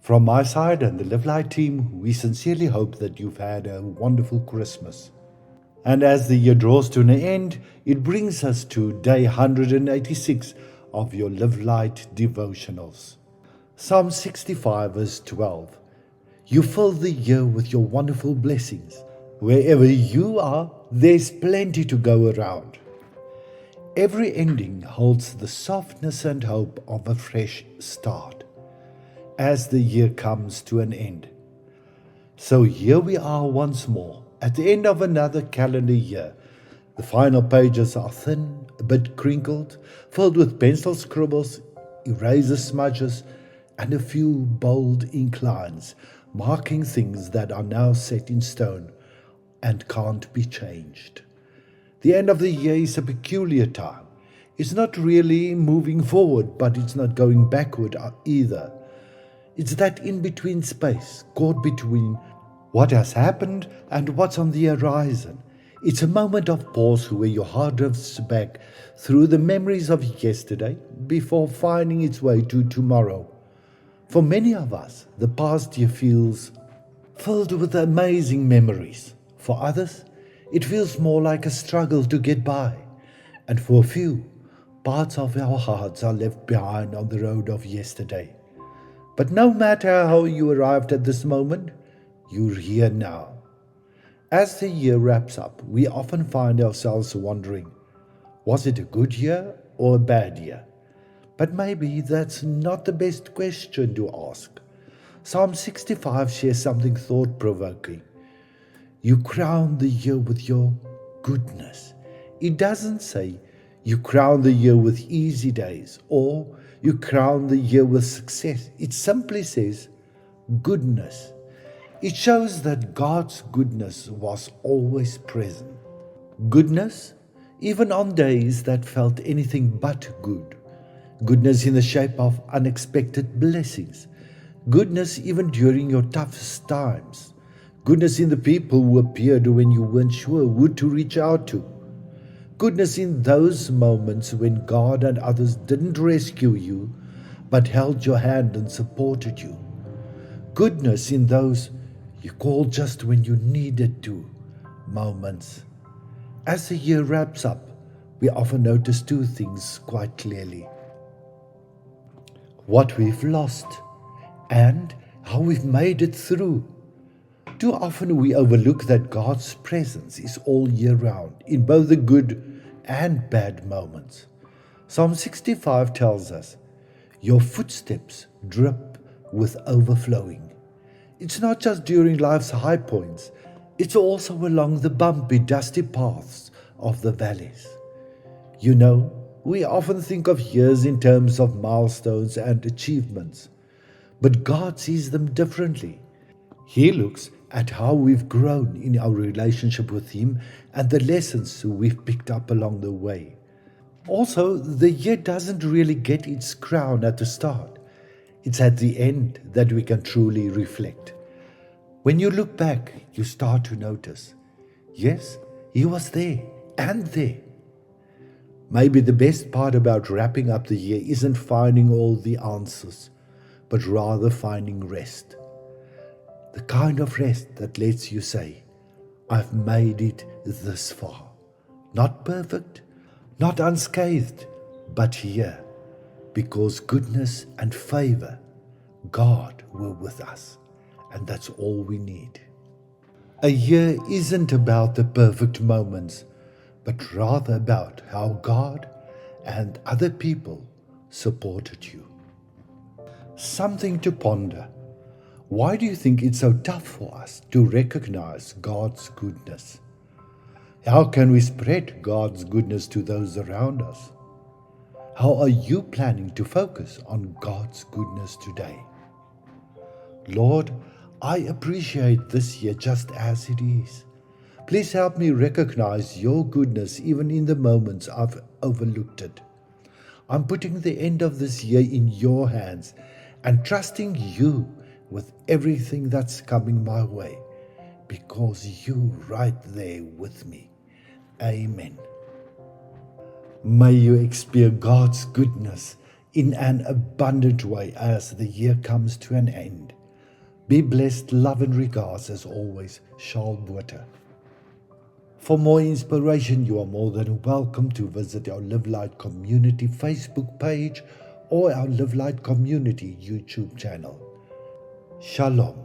From my side and the Live Light team, we sincerely hope that you've had a wonderful Christmas. And as the year draws to an end, it brings us to day 186 of your Live Light devotionals. Psalm 65 verse 12. You fill the year with your wonderful blessings. Wherever you are, there's plenty to go around. Every ending holds the softness and hope of a fresh start as the year comes to an end. So here we are once more at the end of another calendar year. The final pages are thin, a bit crinkled, filled with pencil scribbles, eraser smudges, and a few bold ink lines marking things that are now set in stone and can't be changed. The end of the year is a peculiar time. It's not really moving forward, but it's not going backward either. It's that in-between space, caught between what has happened and what's on the horizon. It's a moment of pause where your heart drifts back through the memories of yesterday before finding its way to tomorrow. For many of us, the past year feels filled with amazing memories. For others, it feels more like a struggle to get by. And for a few, parts of our hearts are left behind on the road of yesterday. But no matter how you arrived at this moment, you're here now. As the year wraps up, we often find ourselves wondering, was it a good year or a bad year? But maybe that's not the best question to ask. Psalm 65 shares something thought-provoking. You crown the year with your goodness. It doesn't say you crown the year with easy days or you crown the year with success. It simply says goodness. It shows that God's goodness was always present. Goodness, even on days that felt anything but good. Goodness in the shape of unexpected blessings. Goodness even during your toughest times. Goodness in the people who appeared when you weren't sure who to reach out to. Goodness in those moments when God and others didn't rescue you, but held your hand and supported you. Goodness in those you called just when you needed to moments. As the year wraps up, we often notice two things quite clearly. What we've lost and how we've made it through. Too often we overlook that God's presence is all year round, in both the good and bad moments. Psalm 65 tells us, your footsteps drip with overflowing. It's not just during life's high points, it's also along the bumpy, dusty paths of the valleys. You know, we often think of years in terms of milestones and achievements, but God sees them differently. He looks at how we've grown in our relationship with Him and the lessons we've picked up along the way. Also, the year doesn't really get its crown at the start. It's at the end that we can truly reflect. When you look back, you start to notice, yes, He was there and there. Maybe the best part about wrapping up the year isn't finding all the answers, but rather finding rest. The kind of rest that lets you say, I've made it this far. Not perfect, not unscathed, but here, because goodness and favor, God were with us, and that's all we need. A year isn't about the perfect moments, but rather about how God and other people supported you. Something to ponder. Why do you think it's so tough for us to recognize God's goodness? How can we spread God's goodness to those around us? How are you planning to focus on God's goodness today? Lord, I appreciate this year just as it is. Please help me recognize your goodness even in the moments I've overlooked it. I'm putting the end of this year in your hands and trusting you with everything that's coming my way, because you're right there with me. Amen. May you experience God's goodness in an abundant way as the year comes to an end. Be blessed, love and regards as always, Shalom. For more inspiration, you are more than welcome to visit our Live Light Community Facebook page or our Live Light Community YouTube channel. Shalom.